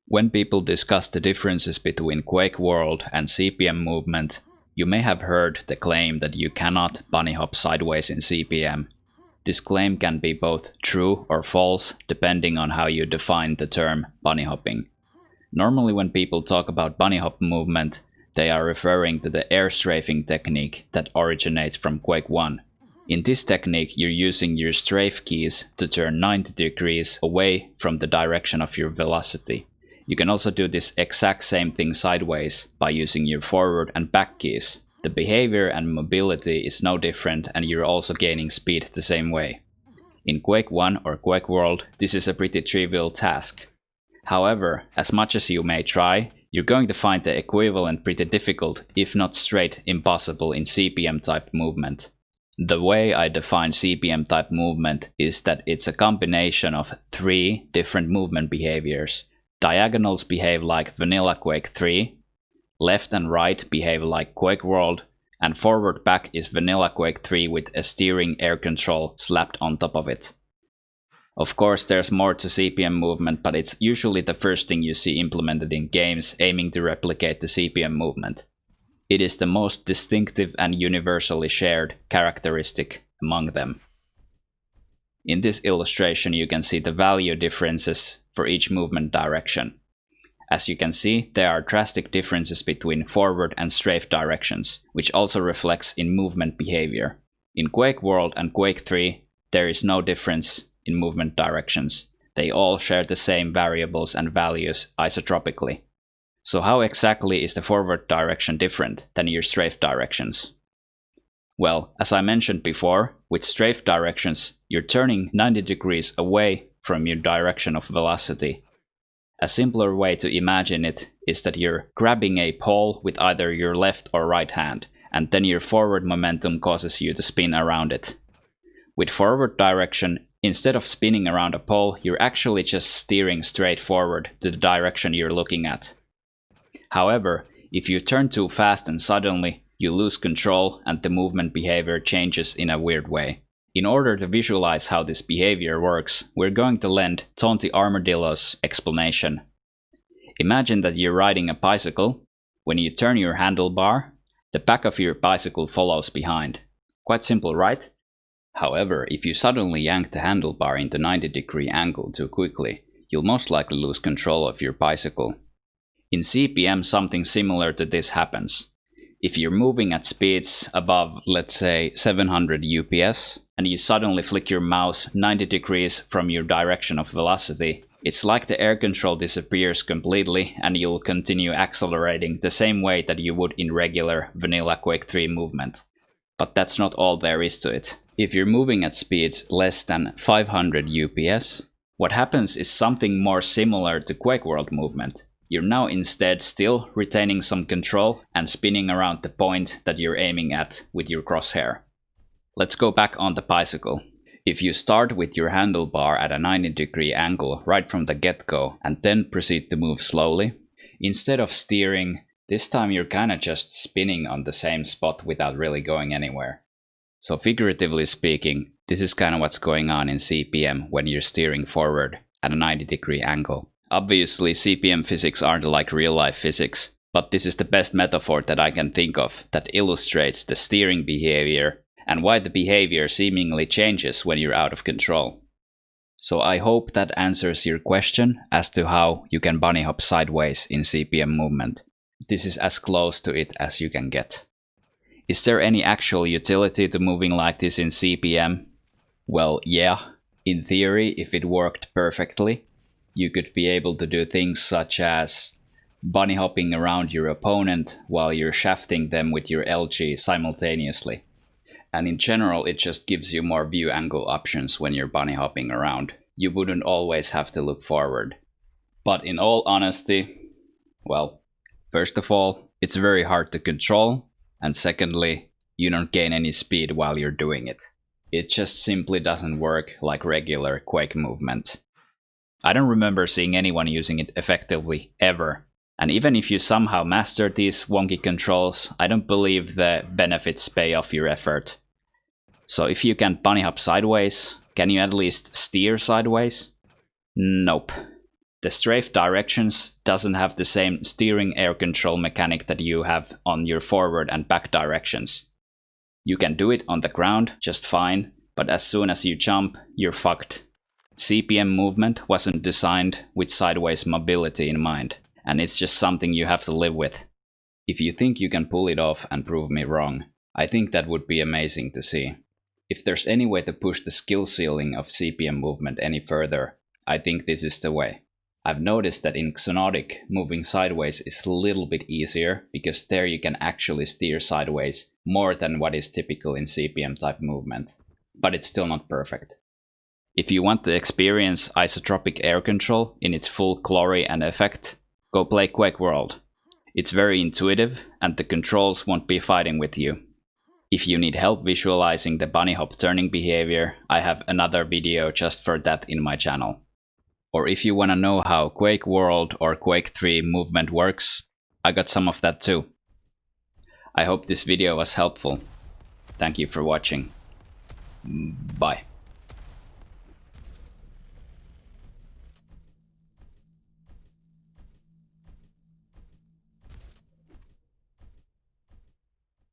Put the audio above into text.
When people discuss the differences between Quake World and CPM Movement, you may have heard the claim that you cannot bunny hop sideways in CPM. This claim can be both true or false depending on how you define the term bunny hopping. Normally when people talk about bunny hop movement, they are referring to the air strafing technique that originates from Quake 1. In this technique, you're using your strafe keys to turn 90 degrees away from the direction of your velocity. You can also do this exact same thing sideways by using your forward and back keys. The behavior and mobility is no different, and you're also gaining speed the same way. In Quake 1 or Quake World, this is a pretty trivial task. However, as much as you may try, you're going to find the equivalent pretty difficult, if not straight impossible in CPM type movement. The way I define CPM type movement is that it's a combination of 3 different movement behaviors. Diagonals behave like vanilla Quake 3, left and right behave like Quake World, and forward back is vanilla Quake 3 with a steering air control slapped on top of it. Of course, there's more to CPM movement, but it's usually the first thing you see implemented in games aiming to replicate the CPM movement. It is the most distinctive and universally shared characteristic among them. In this illustration, you can see the value differences for each movement direction. As you can see, there are drastic differences between forward and strafe directions, which also reflects in movement behavior. In Quake World and Quake 3, there is no difference in movement directions. They all share the same variables and values isotropically. So how exactly is the forward direction different than your strafe directions? Well, as I mentioned before, with strafe directions, you're turning 90 degrees away from your direction of velocity. A simpler way to imagine it is that you're grabbing a pole with either your left or right hand, and then your forward momentum causes you to spin around it. With forward direction, instead of spinning around a pole, you're actually just steering straight forward to the direction you're looking at. However, if you turn too fast and suddenly, you lose control and the movement behavior changes in a weird way. In order to visualize how this behavior works, we're going to lend Tonti Armadillo's explanation. Imagine that you're riding a bicycle. When you turn your handlebar, the back of your bicycle follows behind. Quite simple, right? However, if you suddenly yank the handlebar into 90-degree angle too quickly, you'll most likely lose control of your bicycle. In CPM, something similar to this happens. If you're moving at speeds above, let's say, 700 UPS, and you suddenly flick your mouse 90 degrees from your direction of velocity, it's like the air control disappears completely and you'll continue accelerating the same way that you would in regular vanilla Quake 3 movement. But that's not all there is to it. If you're moving at speeds less than 500 UPS, what happens is something more similar to Quake World movement. You're now instead still retaining some control and spinning around the point that you're aiming at with your crosshair. Let's go back on the bicycle. If you start with your handlebar at a 90-degree angle right from the get-go and then proceed to move slowly, instead of steering, this time you're kinda just spinning on the same spot without really going anywhere. So figuratively speaking, this is kinda what's going on in CPM when you're steering forward at a 90-degree angle. Obviously, CPM physics aren't like real-life physics, but this is the best metaphor that I can think of that illustrates the steering behavior and why the behavior seemingly changes when you're out of control. So I hope that answers your question as to how you can bunny hop sideways in CPM movement. This is as close to it as you can get. Is there any actual utility to moving like this in CPM? Well, yeah. In theory, if it worked perfectly, you could be able to do things such as bunny hopping around your opponent while you're shafting them with your LG simultaneously. And in general, it just gives you more view angle options when you're bunny hopping around. You wouldn't always have to look forward. But in all honesty, well, first of all, it's very hard to control, and secondly, you don't gain any speed while you're doing it. It just simply doesn't work like regular Quake movement. I don't remember seeing anyone using it effectively ever. And even if you somehow master these wonky controls, I don't believe the benefits pay off your effort. So if you can't bunny hop sideways, can you at least steer sideways? Nope. The strafe directions doesn't have the same steering air control mechanic that you have on your forward and back directions. You can do it on the ground just fine, but as soon as you jump, you're fucked. CPM movement wasn't designed with sideways mobility in mind, and it's just something you have to live with. If you think you can pull it off and prove me wrong, I think that would be amazing to see. If there's any way to push the skill ceiling of CPM movement any further, I think this is the way. I've noticed that in Xonotic, moving sideways is a little bit easier, because there you can actually steer sideways more than what is typical in CPM type movement. But it's still not perfect. If you want to experience isotropic air control in its full glory and effect, go play Quake World. It's very intuitive and the controls won't be fighting with you. If you need help visualizing the bunnyhop turning behavior, I have another video just for that in my channel. Or if you wanna know how Quake World or Quake 3 movement works, I got some of that too. I hope this video was helpful. Thank you for watching. Bye.